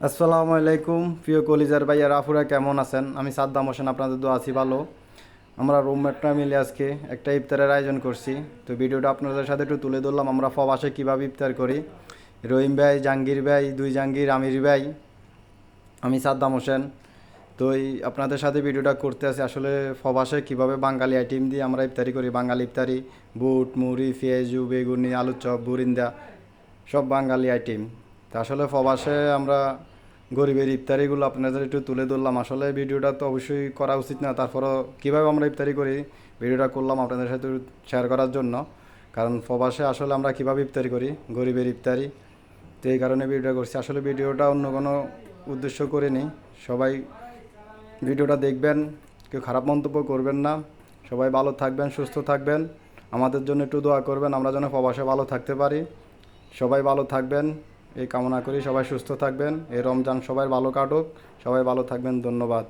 আসসালামু আলাইকুম প্রিয় কলিজার ভাইয়া রাফুরা, কেমন আছেন? আমি সাদ্দাম হোসেন, আপনাদের দোয়া আছি ভালো। আমরা রুমমেটরা মিলে আজকে একটা ইফতারের আয়োজন করছি। তো ভিডিওটা আপনাদের সাথে একটু তুলে ধরলাম আমরা প্রবাসে কীভাবে ইফতার করি। রহিম ভাই, জাহাঙ্গীর ভাই, দুই জাহাঙ্গীর, আমির ভাই, আমি সাদ্দাম হোসেন। তো আপনাদের সাথে ভিডিওটা করতে আসি আসলে প্রবাসে কীভাবে বাঙালি আইটেম দিয়ে আমরা ইফতারি করি। বাঙালি ইফতারি, বুট, মুড়ি, পেঁয়াজু, বেগুনি, আলুর চপ, বুরিন্দা, সব বাঙালি আইটেম। তা আসলে প্রবাসে আমরা গরিবের ইফতারিগুলো আপনাদের একটু তুলে ধরলাম। আসলে ভিডিওটা তো অবশ্যই করা উচিত না, তারপরও কীভাবে আমরা ইফতারি করি ভিডিওটা করলাম আপনাদের সাথে শেয়ার করার জন্য। কারণ প্রবাসে আসলে আমরা কীভাবে ইফতারি করি, গরিবের ইফতারি। তো এই কারণে ভিডিওটা করছি। আসলে ভিডিওটা অন্য কোনো উদ্দেশ্য করিনি। সবাই ভিডিওটা দেখবেন, কেউ খারাপ মন্তব্য করবেন না। সবাই ভালো থাকবেন, সুস্থ থাকবেন, আমাদের জন্য একটু দোয়া করবেন, আমরা যেন প্রবাসে ভালো থাকতে পারি। সবাই ভালো থাকবেন এই কামনা করি। সবাই সুস্থ থাকবেন। এই রমজান সবাই ভালো কাটুক। সবাই ভালো থাকবেন। ধন্যবাদ।